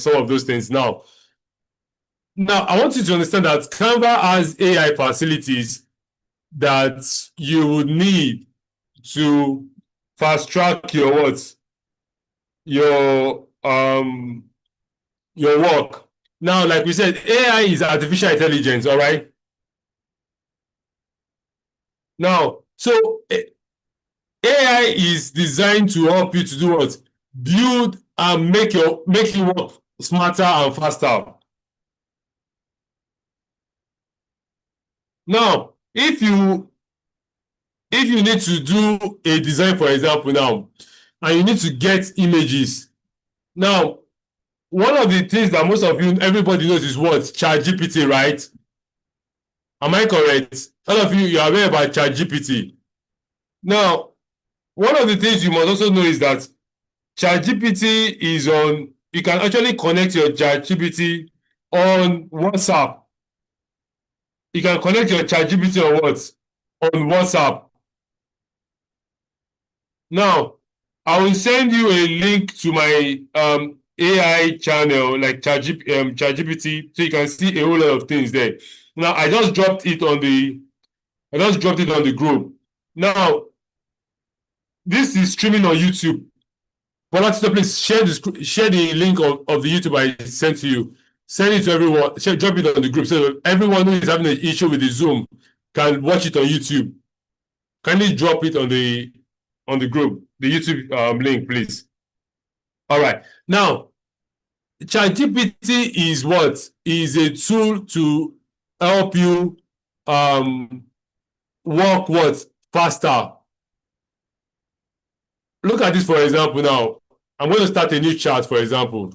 some of those things now. Now, I want you to understand that Canva has AI facilities that you would need to fast track your what? Your work. Now, like we said, AI is artificial intelligence, all right? Now, so AI is designed to help you to do what? Build and make you work smarter and faster. Now, if you need to do a design, for example, now, and you need to get images. Now, one of the things that most of you, everybody knows is what? ChatGPT, right? Am I correct? All of you, you are aware about ChatGPT. Now, one of the things you must also know is that ChatGPT is on, you can actually connect your ChatGPT on WhatsApp. You can connect your ChatGPT on what? On WhatsApp. Now, I will send you a link to my AI channel, like ChatGPT, so you can see a whole lot of things there. Now, I just dropped it on the group. Now, this is streaming on YouTube. But please share the link of the YouTube I sent to you. Send it to everyone. Drop it on the group so everyone who is having an issue with the Zoom can watch it on YouTube. Kindly drop it on the group, the YouTube link, please. All right. Now, ChatGPT is what? Is a tool to help you work what? Faster. Look at this, for example, now. I'm going to start a new chart, for example.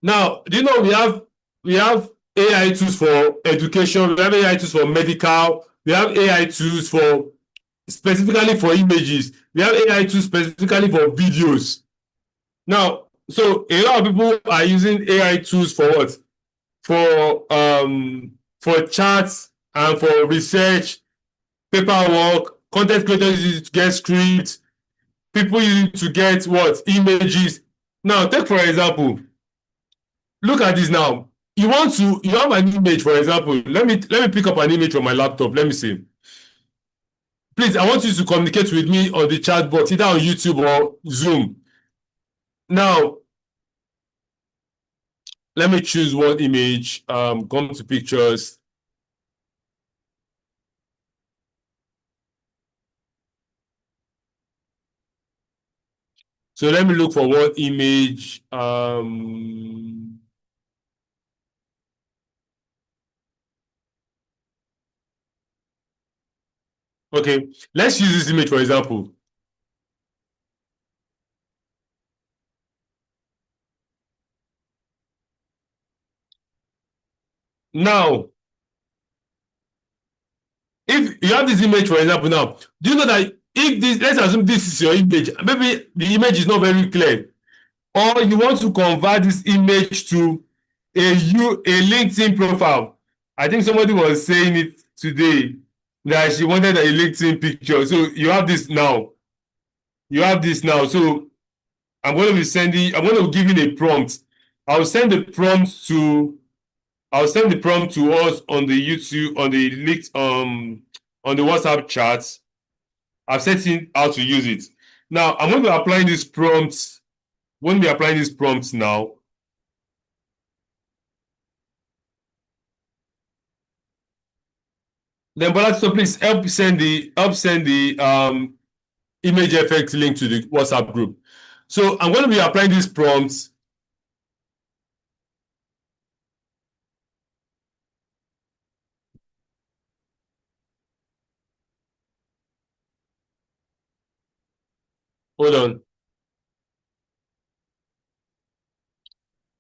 Now, do you know we have AI tools for education, we have AI tools for medical, we have AI tools for specifically for images, we have AI tools specifically for videos. Now, so a lot of people are using AI tools for what? For charts and for research, paperwork, content creators use it to get scripts, people use it to get what? Images. Now, take for example, look at this now. You have an image, for example. Let me pick up an image from my laptop. Let me see. Please, I want you to communicate with me on the chat box, either on YouTube or Zoom. Now, let me choose one image. Come to pictures. So let me look for one image. Okay, let's use this image, for example. Now, if you have this image, for example, now, do you know that if this, let's assume this is your image, maybe the image is not very clear, or you want to convert this image to a LinkedIn profile. I think somebody was saying it today that she wanted a LinkedIn picture. So you have this now. You have this now. So I'm going to give you a prompt. I'll send the prompt to us on the YouTube, on the link, on the WhatsApp chat. I've set in how to use it. Now I'm going to be applying these prompts. When we apply these prompts now, then so please help send the image effect link to the WhatsApp group. So I'm going to be applying these prompts. Hold on.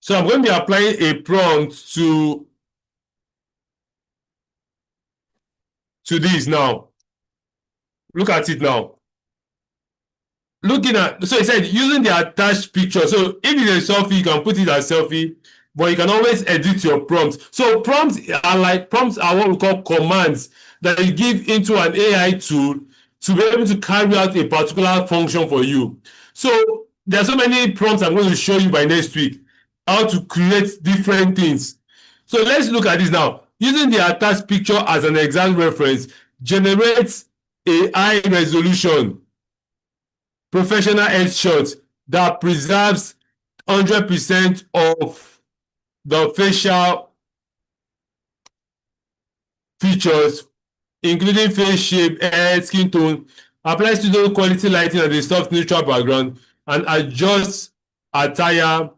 So I'm going to be applying a prompt to this now. Look at it now. Looking at, so it said using the attached picture. So if it's a selfie, you can put it as selfie, but you can always edit your prompts. So prompts are what we call commands that you give into an AI tool to be able to carry out a particular function for you. So there are so many prompts I'm going to show you by next week. how to create different things. So let's look at this now. Using the attached picture as an example reference generates a high resolution professional headshot that preserves 100% of the facial features, including face shape, hair, skin tone, apply studio quality lighting and a soft neutral background, and adjust attire.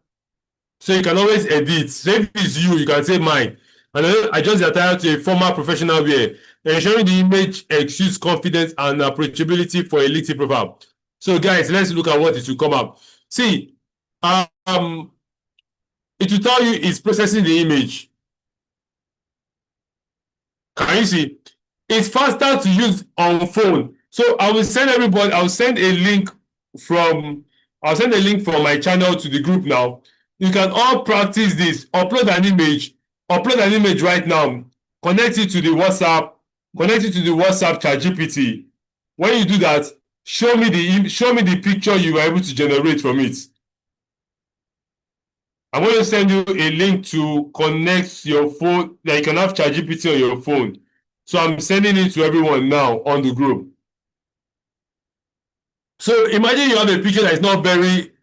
So you can always edit. So if it's you, you can say mine. And then adjust the attire to a formal professional wear, ensuring the image exudes confidence and approachability for a LinkedIn profile. So guys, let's look at what it will come up. See, it will tell you it's processing the image. Can you see? It's faster to use on phone. So I will send everybody, I'll send a link from my channel to the group now. You can all practice this. Upload an image right now. Connect it to the WhatsApp ChatGPT. When you do that, show me the picture you were able to generate from it. I'm going to send you a link to connect your phone that you can have ChatGPT on your phone. So I'm sending it to everyone now on the group. So imagine you have a picture that is not very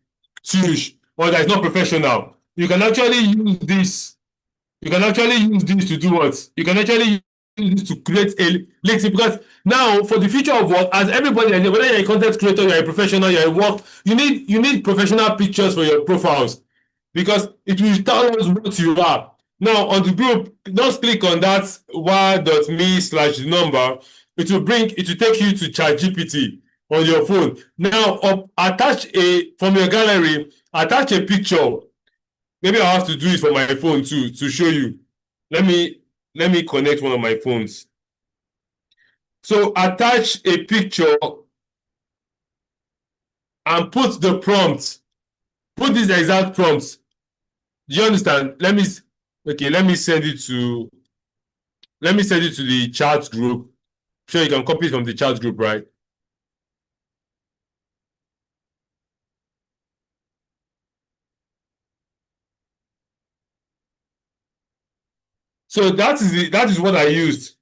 huge or that is not professional. You can actually use this. You can actually use this to do what? You can actually use this to create a LinkedIn, because now for the future of work, as everybody, whether you're a content creator, you're a professional, you're at work, you need professional pictures for your profiles, because it will tell us what you are. Now on the group, just click on that wire.me/number. It will take you to ChatGPT on your phone. Now from your gallery, attach a picture. Maybe I have to do it for my phone too to show you. Let me connect one of my phones. So attach a picture and put the prompt. Put these exact prompts. Do you understand? Let me send it to the chat group. Sure, you can copy it from the chat group, right? So that is what I used.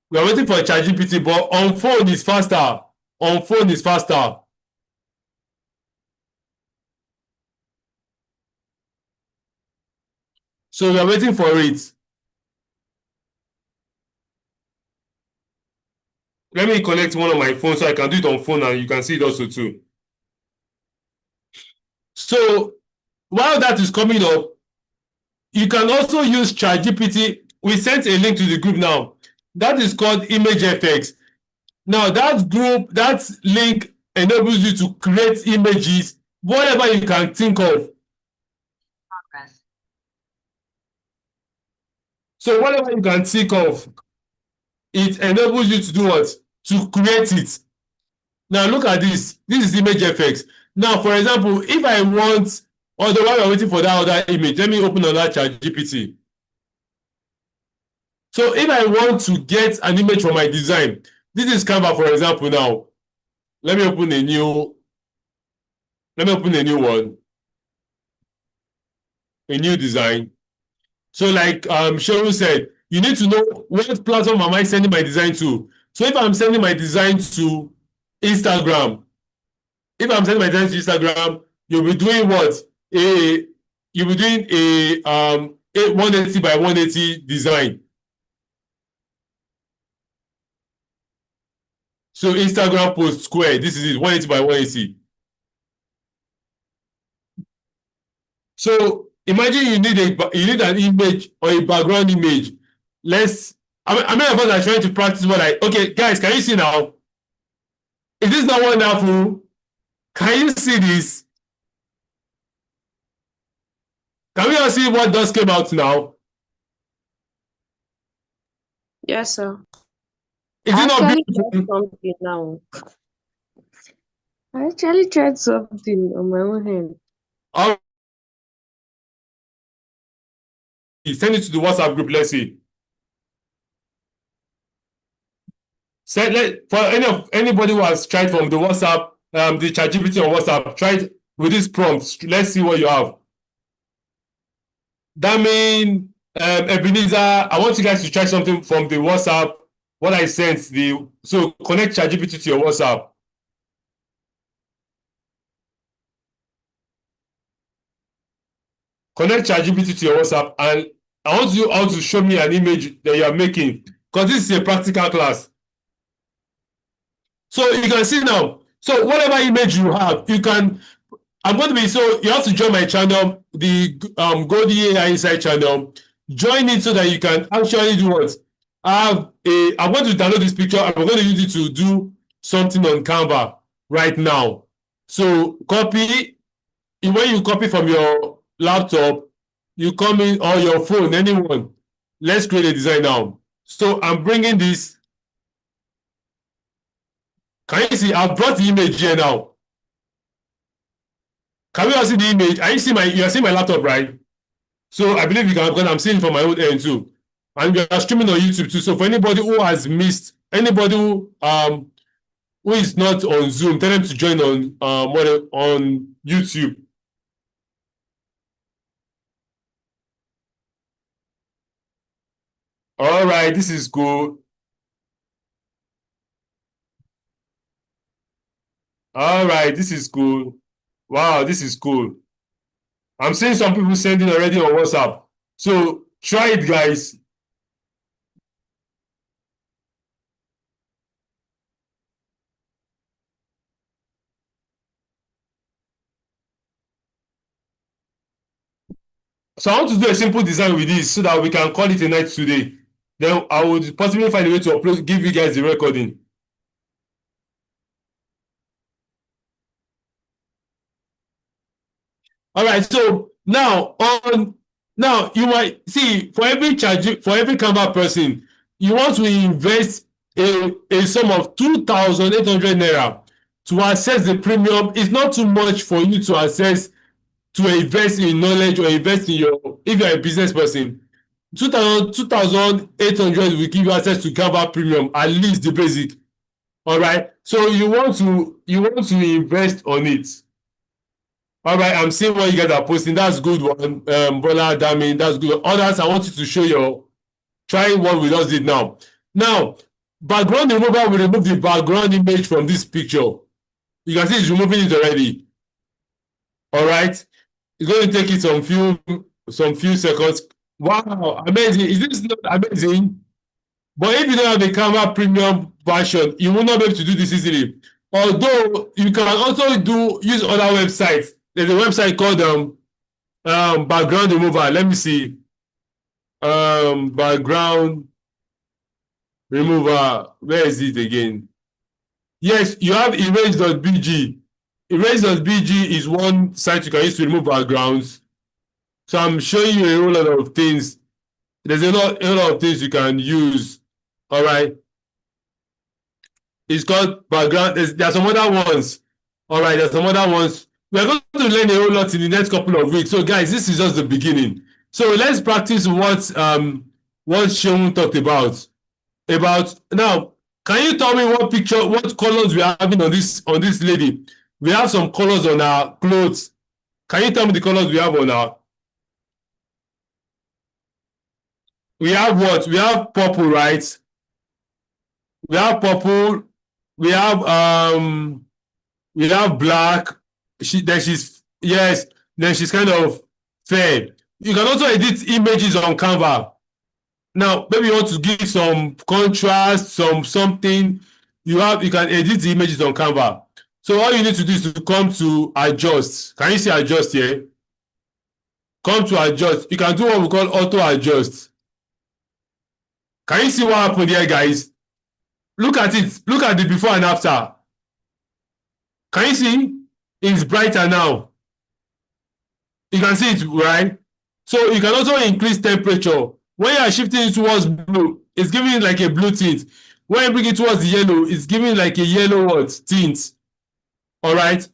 We are waiting for ChatGPT, but on phone is faster. On phone is faster. So we are waiting for it. Let me connect one of my phones so I can do it on phone and you can see it also too. So while that is coming up, you can also use ChatGPT. We sent a link to the group now. That is called ImageFX. Now that link enables you to create images, whatever you can think of. So whatever you can think of, it enables you to do what? To create it. Now look at this. This is ImageFX. Now, for example, if I want, although while we're waiting for that other image, let me open another ChatGPT. So if I want to get an image for my design, this is Canva, for example. Now, let me open a new one, a new design. So like Cheryl said, you need to know what platform am I sending my design to. So if I'm sending my design to Instagram, you'll be doing what? You'll be doing a 180 by 180 design. So Instagram post square, this is it, 180 by 180. So imagine you need an image or a background image. How many of us are trying to practice okay, guys, can you see now? Is this not wonderful? Can you see this? Can we all see what just came out now? Yes, sir. Is it not beautiful? Something now. I actually tried something on my own hand. Send it to the WhatsApp group. Let's see. For anybody who has tried from the WhatsApp the ChatGPT on WhatsApp. Try it with this prompt. Let's see what you have. That means Ebenezer, I want you guys to try something from the WhatsApp. What I sent so connect ChatGPT to your WhatsApp. Connect ChatGPT to your WhatsApp, and I want you all to show me an image that you are making, because this is a practical class. So you can see now. So whatever image you have, you can. I'm going to be so you have to join my channel, the Goldie AI Inside channel. Join it so that you can actually do what I'm going to download this picture. I'm going to use it to do something on Canva right now. So copy. When you copy from your laptop, you come in, or your phone, anyone. Let's create a design now. So I'm bringing this. Can you see? I've brought the image here now. Can we all see the image? Are you seeing you are seeing my laptop, right? So I believe you can, because I'm seeing it from my own end too. And we are streaming on YouTube too. So for anybody who has missed, anybody who is not on Zoom, tell them to join on YouTube. All right, this is cool. All right, this is cool. Wow, this is cool. I'm seeing some people sending already on WhatsApp. So try it, guys. So I want to do a simple design with this so that we can call it a night today. Then I would possibly find a way to upload, give you guys the recording. All right. So now you might see for every Canva person, you want to invest a sum of 2,800 naira to access the premium. It's not too much for you to access, to invest in knowledge or invest in if you're a business person. 2,800 will give you access to Canva premium, at least the basic. All right. So you want to invest on it. All right, I'm seeing what you guys are posting. That's good one. Bola Dami, that's good. Others, I want you to show try what we just did now. Now, background remover will remove the background image from this picture. You can see it's removing it already. All right. It's going to take it some few seconds. Wow, amazing. Is this not amazing? But if you don't have the Canva premium version, you will not be able to do this easily. Although you can also use other websites. There's a website called background remover. Let me see. Background remover. Where is it again? Yes, you have erase.bg. Erase.bg is one site you can use to remove backgrounds. So I'm showing you a whole lot of things. There's a lot of things you can use. All right. It's called background. There are some other ones. All right, there's some other ones. We're going to learn a whole lot in the next couple of weeks. So, guys, this is just the beginning. So let's practice what Seun talked about. Now, can you tell me what colors we are having on this lady? We have some colors on our clothes. Can you tell me the colors we have on our? We have what? We have purple, right? We have purple. We have black. Then she's kind of fair. You can also edit images on Canva. Now, maybe you want to give some contrast, something. You can edit the images on Canva. So all you need to do is to come to adjust. Can you see adjust here? Come to adjust. You can do what we call auto adjust. Can you see what happened here, guys? Look at it. Look at the before and after. Can you see? It's brighter now. You can see it, right? So you can also increase temperature. When you are shifting it towards blue, it's giving it like a blue tint. When you bring it towards the yellow, it's giving like a yellow tint. All right.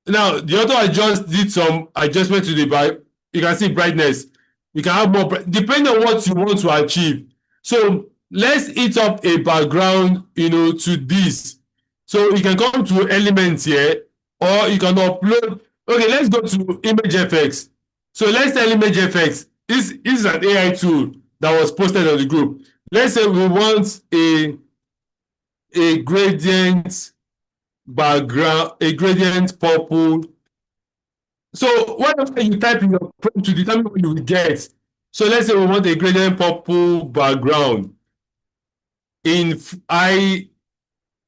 Now, the auto adjust did some adjustment to the you can see brightness. You can have more, depending on what you want to achieve. So let's hit up a background, to this. So you can come to elements here, or you can upload. Okay, let's go to image effects. So let's tell image effects. This is an AI tool that was posted on the group. Let's say we want a gradient background, a gradient purple. So whatever you type in your prompt to determine what you will get. So let's say we want a gradient purple background in high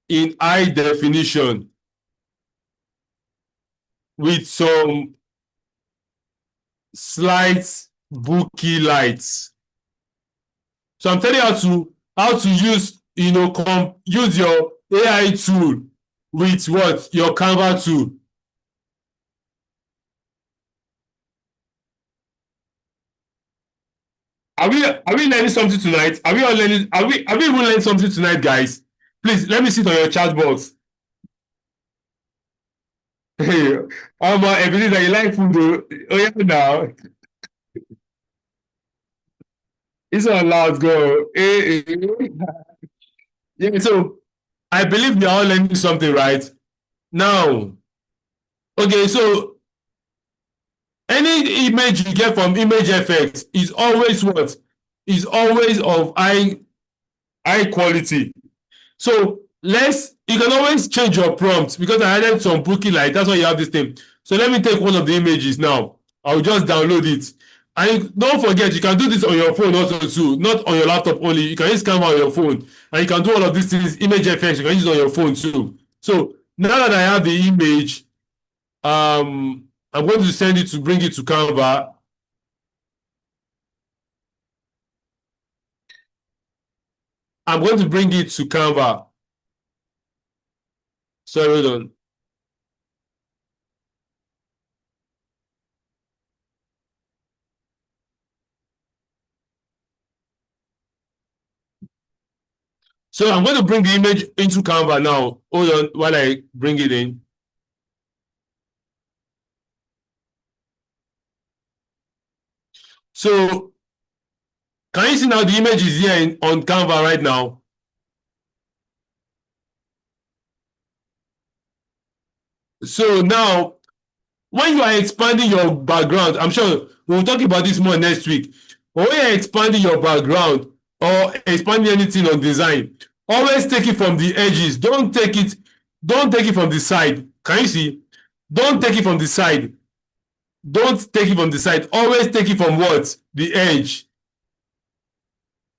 definition with some slight booky lights. So I'm telling you how to use use your AI tool with what your Canva tool. Are we learning something tonight? Are we all learning? Are we even learning something tonight, guys? Please let me sit on your chat box. Hey, I believe that you like food. Oh yeah, now it's not allowed. Go. Yeah. So I believe we are all learning something, right? Now, okay. So any image you get from image effects is always what is always of high quality. So you can always change your prompt because I added some booking light. That's why you have this thing. So let me take one of the images now. I'll just download it. And don't forget, you can do this on your phone also too, not on your laptop only. You can use Canva on your phone, and you can do all of these things. Image effects, you can use it on your phone too. So now that I have the image, I'm going to send it to bring it to Canva. I'm going to bring it to Canva. Sorry, hold on. So I'm going to bring the image into Canva now. Hold on while I bring it in. So can you see now the image is here on Canva right now? So now, when you are expanding your background, I'm sure we'll talk about this more next week. But when you're expanding your background or expanding anything on design, always take it from the edges. Don't take it from the side. Can you see? Don't take it from the side. Don't take it from the side. Always take it from what? The edge.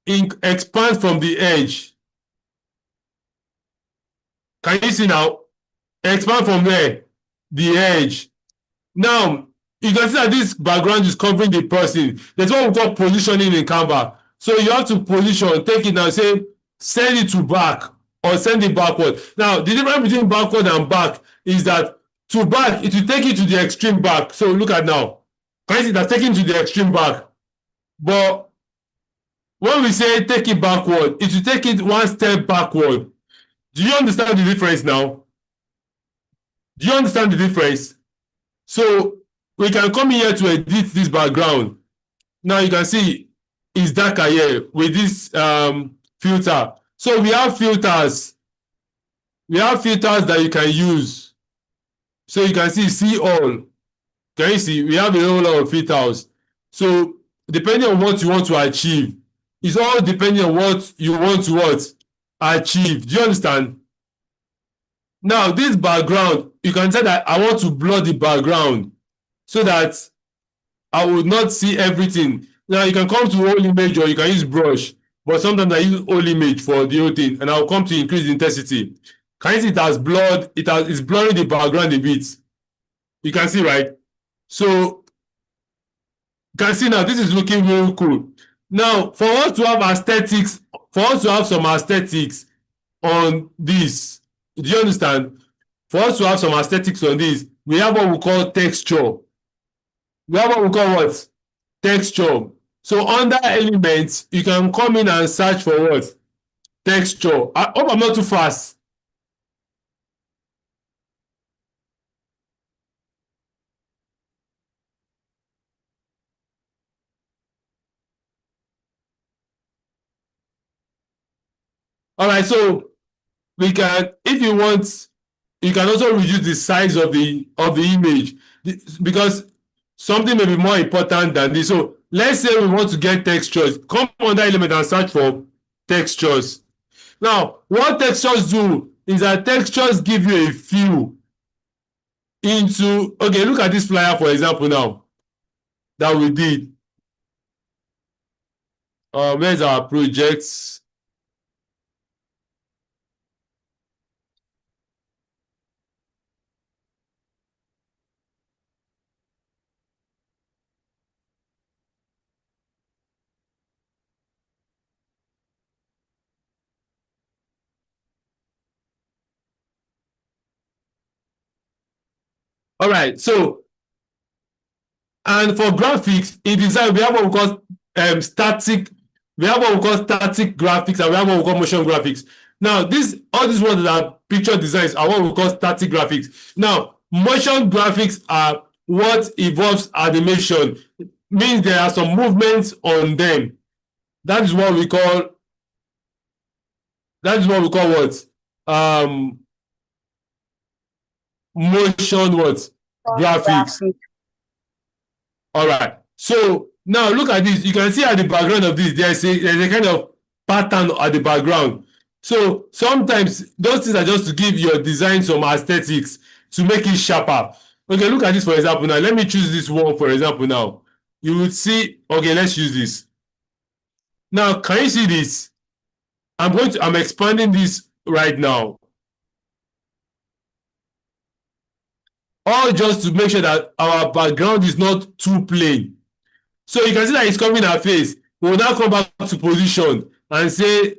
Expand from the edge. Can you see now? Expand from where? The edge. Now, you can see that this background is covering the person. There's what we call positioning in Canva. So you have to position, take it now, say, send it to back or send it backward. Now, the difference between backward and back is that to back, it will take you to the extreme back. So look at now. Can you see that's taking to the extreme back? But when we say take it backward, it will take it one step backward. Do you understand the difference now? Do you understand the difference? So we can come here to edit this background. Now you can see it's darker here with this filter. So we have filters. We have filters that you can use. So you can see all. Can you see? We have a whole lot of filters. So depending on what you want to achieve, it's all depending on what you want to achieve. Do you understand? Now this background, you can say that I want to blur the background so that I would not see everything. Now you can come to whole image or you can use brush, but sometimes I use whole image for the whole thing, and I'll come to increase the intensity. Can you see it has blurred? It's blurring the background a bit. You can see, right? So you can see now this is looking very cool. Now, for us to have aesthetics, for us to have some aesthetics on this, do you understand? For us to have some aesthetics on this, we have what we call texture. We have what we call what? Texture. So under elements, you can come in and search for what? Texture. I hope I'm not too fast. All right, so we can, if you want, you can also reduce the size of the image, because something may be more important than this. So let's say we want to get textures. Come on that element and search for textures. Now, what textures do is that textures give you a feel into, okay, look at this flyer, for example, now that we did. Where's our projects? All right, so, and for graphics in design, we have what we call static. We have what we call static graphics, and we have what we call motion graphics. Now, all these ones that are picture designs are what we call static graphics. Now, motion graphics are what involves animation. It means there are some movements on them. That is what we call. That is what we call what motion what graphics. Graphic. All right. So now look at this. You can see at the background of this, there's a kind of pattern at the background. So sometimes those things are just to give your design some aesthetics, to make it sharper. Okay, look at this, for example. Now let me choose this one, for example. Now you would see, okay, let's use this. Now can you see this? I'm expanding this right now, all just to make sure that our background is not too plain. So you can see that it's covering our face. We will now come back to position and say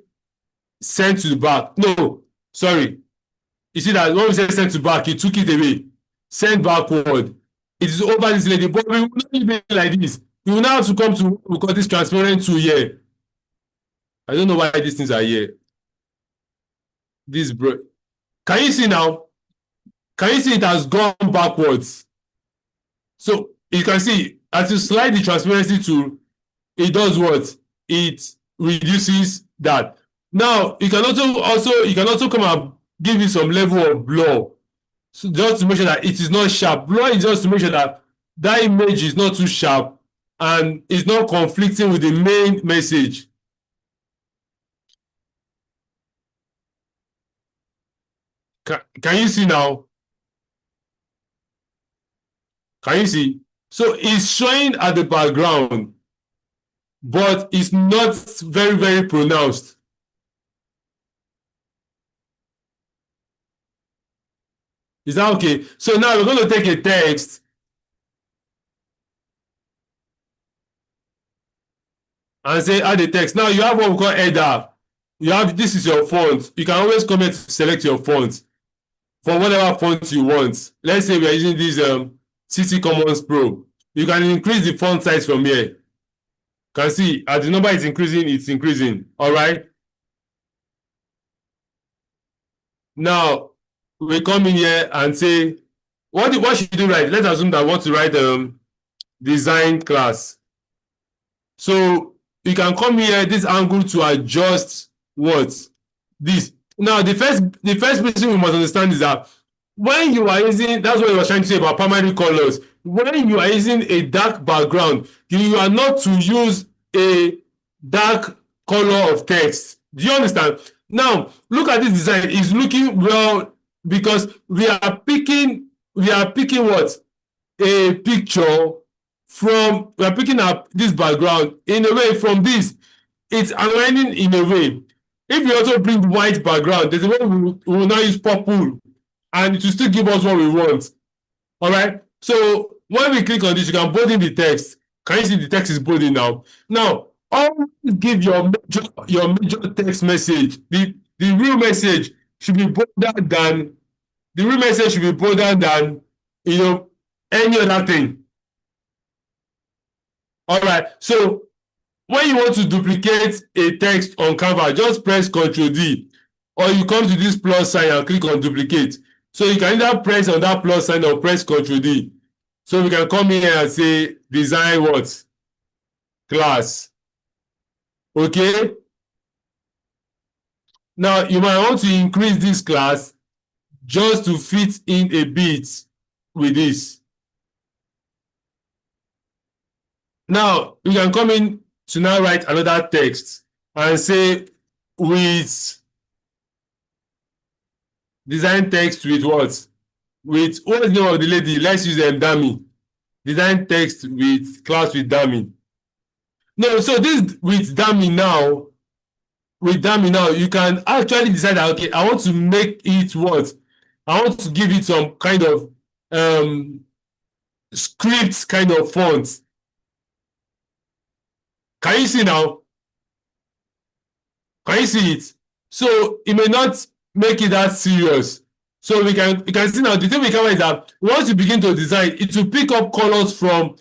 send to the back. No, sorry. You see that when we say send to back, he took it away. Send backward. It is over this lady. But we will not leave it like this. We will now have to come to what we call this transparent tool here. I don't know why these things are here. This bro. Can you see now? Can you see it has gone backwards? So you can see as you slide the transparency tool, it does what? It reduces that. Now you can also come and give it some level of blur, so just to make sure that it is not sharp. Blur is just to make sure that that image is not too sharp and it's not conflicting with the main message. Can you see now? Can you see? So it's showing at the background, but it's not very, very pronounced. Is that okay? So now we're going to take a text and say add a text. Now you have what we call header. You have, this is your font. You can always come here to select your font for whatever font you want. Let's say we are using this CC Commons Pro. You can increase the font size from here. You can see as the number is increasing, it's increasing. All right. Now we come in here and say, what should you write? Let's assume that I want to write design class. So you can come here, this angle, to adjust what? This. Now the first thing we must understand is that when you are using, that's what I was trying to say about primary colors. When you are using a dark background, you are not to use a dark color of text. Do you understand? Now look at this design. It's looking well because we are picking what? A picture from, we are picking up this background in a way from this. It's aligning in a way. If we also bring white background, there's a way we will now use purple, and it will still give us what we want. All right. So when we click on this, you can bold in the text. Can you see the text is bolding now? Now, always give your major text message. The real message should be bolder than any other thing. All right. So when you want to duplicate a text on Canva, just press Ctrl D, or you come to this plus sign and click on duplicate. So you can either press on that plus sign or press Ctrl D. So we can come in here and say design what? Class. Okay. Now you might want to increase this class just to fit in a bit with this. Now you can come in to now write another text and say with design text with what? With what's the name of the lady? Let's use Dami. Design text with class with Dami. No, so this with Dami now, you can actually decide that, okay, I want to make it what? I want to give it some kind of script kind of font. Can you see now? Can you see it? So it may not make it that serious. So you can see now the thing we can is that once you begin to design, it will pick up colors from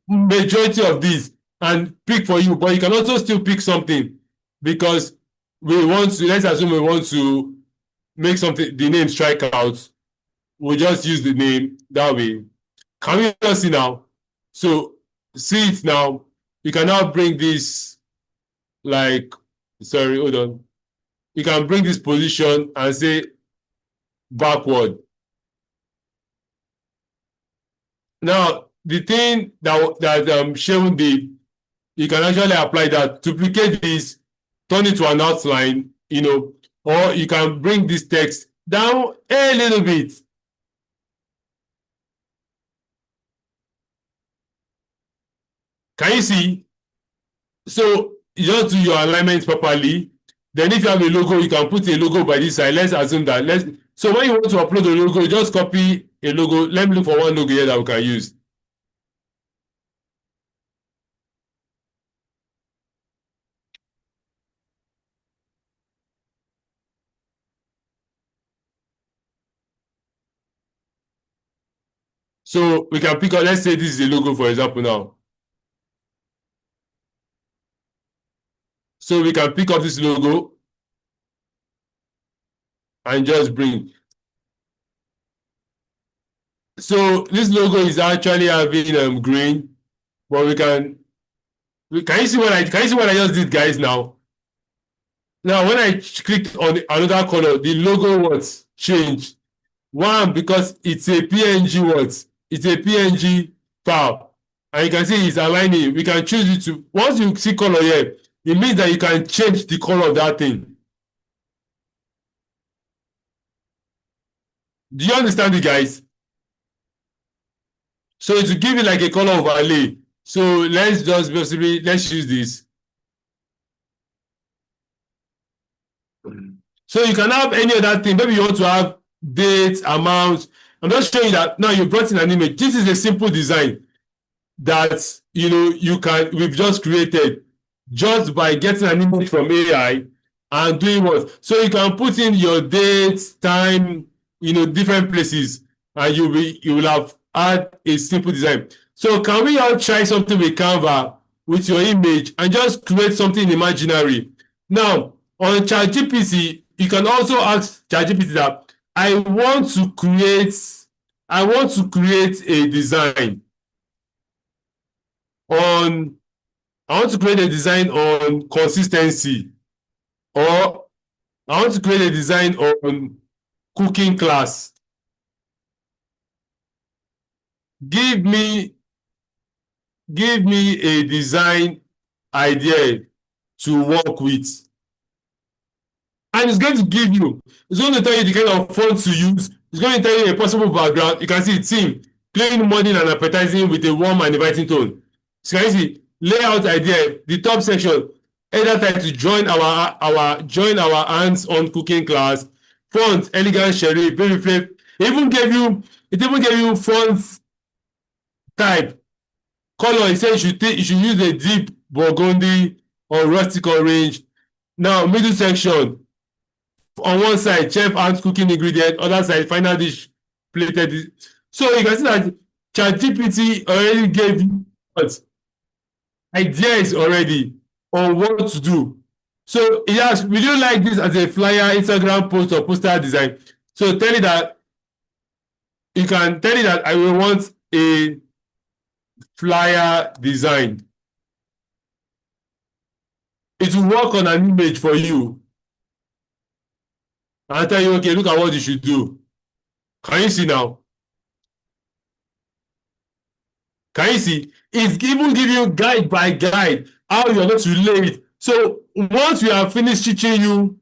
majority of these and pick for you, but you can also still pick something because we want to, let's assume we want to make something, the name strike out. We'll just use the name that way. Can we just see now? So see it now. You can now bring this like, sorry, hold on. You can bring this position and say backward. Now, the thing that Sheldon did, you can actually apply that, duplicate this, turn it to an outline, or you can bring this text down a little bit. Can you see? So you just do your alignment properly. Then if you have a logo, you can put a logo by this side. Let's assume that. So when you want to upload a logo, just copy a logo. Let me look for one logo here that we can use. So we can pick up, let's say this is a logo, for example, now. So we can pick up this logo and just bring. So this logo is actually having green, but can you see what I just did, guys? Now when I clicked on another color, the logo was changed. One, because it's a PNG it's a PNG file, and you can see it's aligning. We can choose it to, once you see color here, it means that you can change the color of that thing. Do you understand it, guys? So to give it like a color overlay. So let's just basically, let's use this. So you can have any other thing. Maybe you want to have dates, amounts. I'm just showing you that now you brought in an image. This is a simple design that we've just created just by getting an image from AI and doing what? So you can put in your dates, time, different places, and you will have had a simple design. So can we all try something with Canva with your image and just create something imaginary? Now, on ChatGPT, you can also ask ChatGPT that I want to create a design on consistency, or I want to create a design on cooking class. Give me a design idea to work with. And it's going to tell you the kind of fonts to use. It's going to tell you a possible background. You can see theme, clean, modern, and appetizing with a warm and inviting tone. So you can see layout idea, the top section, either type to join our hands on cooking class, font, elegant, serif, very flip. It even gave you font type, color. It says you should use a deep burgundy or rustic orange. Now middle section, on one side chef adds cooking ingredient, other side final dish plated. So you can see that ChatGPT already gave you ideas already on what to do. So it asks, will you like this as a flyer, Instagram post, or poster design? So tell it that you can tell it that I will want a flyer design. It will work on an image for you. I'll tell you, okay, look at what you should do. Can you see now? Can you see? It's even giving you guide by guide how you're going to relate. So once we have finished teaching you,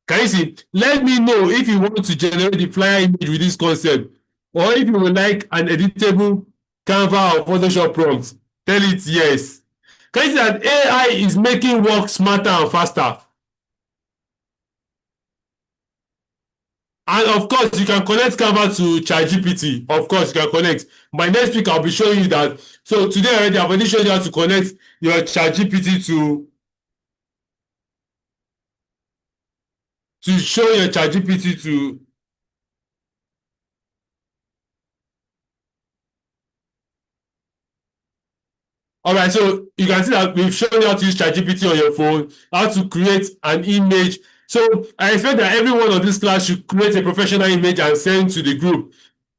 can you see? Let me know if you want to generate the flyer image with this concept, or if you would like an editable Canva or Photoshop prompt. Tell it yes. Can you see that AI is making work smarter and faster? And of course, you can connect Canva to ChatGPT. Of course, you can connect. By next week, I'll be showing you that. So today already, I've already shown you how to connect your ChatGPT to show your ChatGPT to. All right, so you can see that we've shown you how to use ChatGPT on your phone, how to create an image. So I expect that everyone on this class should create a professional image and send to the group.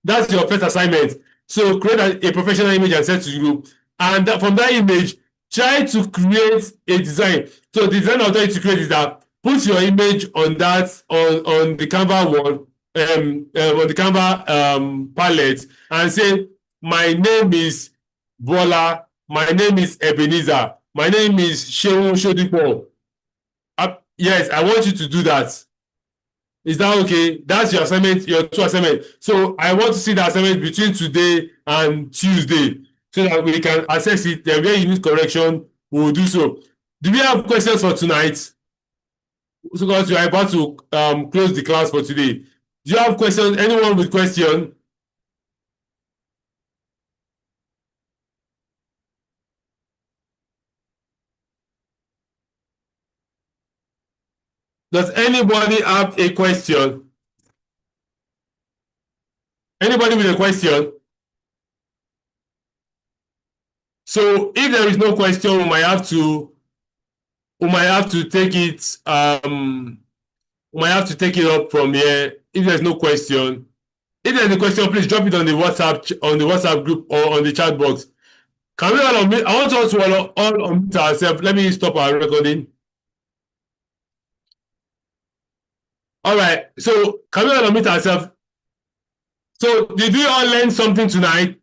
That's your first assignment. So create a professional image and send to the group. And from that image, try to create a design. So the design I'll tell you to create is that put your image on that on the Canva wall, on the Canva palette, and say, my name is Bola, my name is Ebenezer, my name is Shehu Shodipo. Yes, I want you to do that. Is that okay? That's your assignment, your two assignment. So I want to see the assignment between today and Tuesday so that we can assess it. Then where you need correction, we will do so. Do we have questions for tonight? So because we are about to close the class for today. Do you have questions? Anyone with question? Does anybody have a question? Anybody with a question? So if there is no question, we might have to take it we might have to take it up from here. If there's no question, if there's a question, please drop it on the WhatsApp group or on the chat box. Can we all unmute? I want us to all unmute ourselves. Let me stop our recording. All right. So can we all unmute ourselves? So did we all learn something tonight?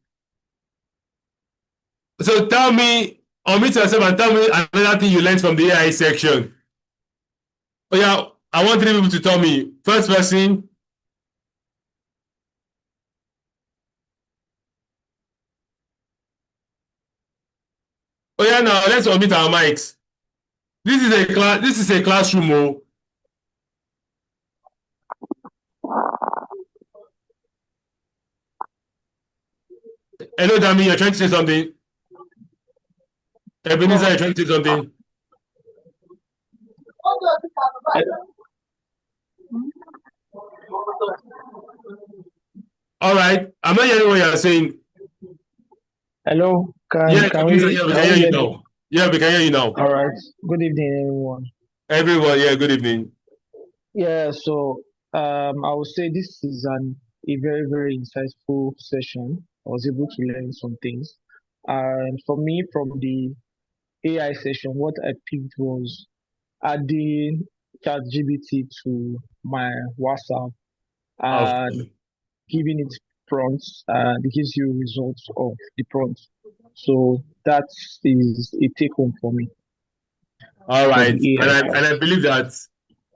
So tell me, unmute yourself and tell me another thing you learned from the AI section. Oh yeah, I want 3 people to tell me. First person. Oh yeah, now let's unmute our mics. This is a class. This is a classroom. Oh. Hello, Dami. You're trying to say something. Ebenezer, you're trying to say something. All right. I'm not hearing what you're saying. Hello, Yeah, can we can hear you now. Yeah, we can hear you now. All right. Good evening, everyone. Everyone, yeah, good evening. Yeah, so I would say this is a very, very insightful session. I was able to learn some things. And for me, from the AI session, what I picked was adding ChatGPT to my WhatsApp and giving it prompts, and it gives you results of the prompts. So that is a take home for me. All right, and I believe that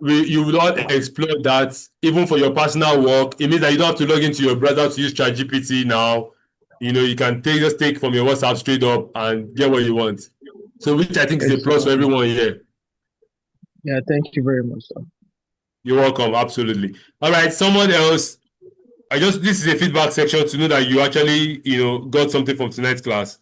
you will all explore that even for your personal work. It means that you don't have to log into your browser to use ChatGPT now. You know, you can just take from your WhatsApp straight up and get what you want. So, which I think is a plus for everyone here. Yeah, thank you very much, sir. You're welcome. Absolutely. All right, someone else. This is a feedback section to know that you actually, got something from tonight's class.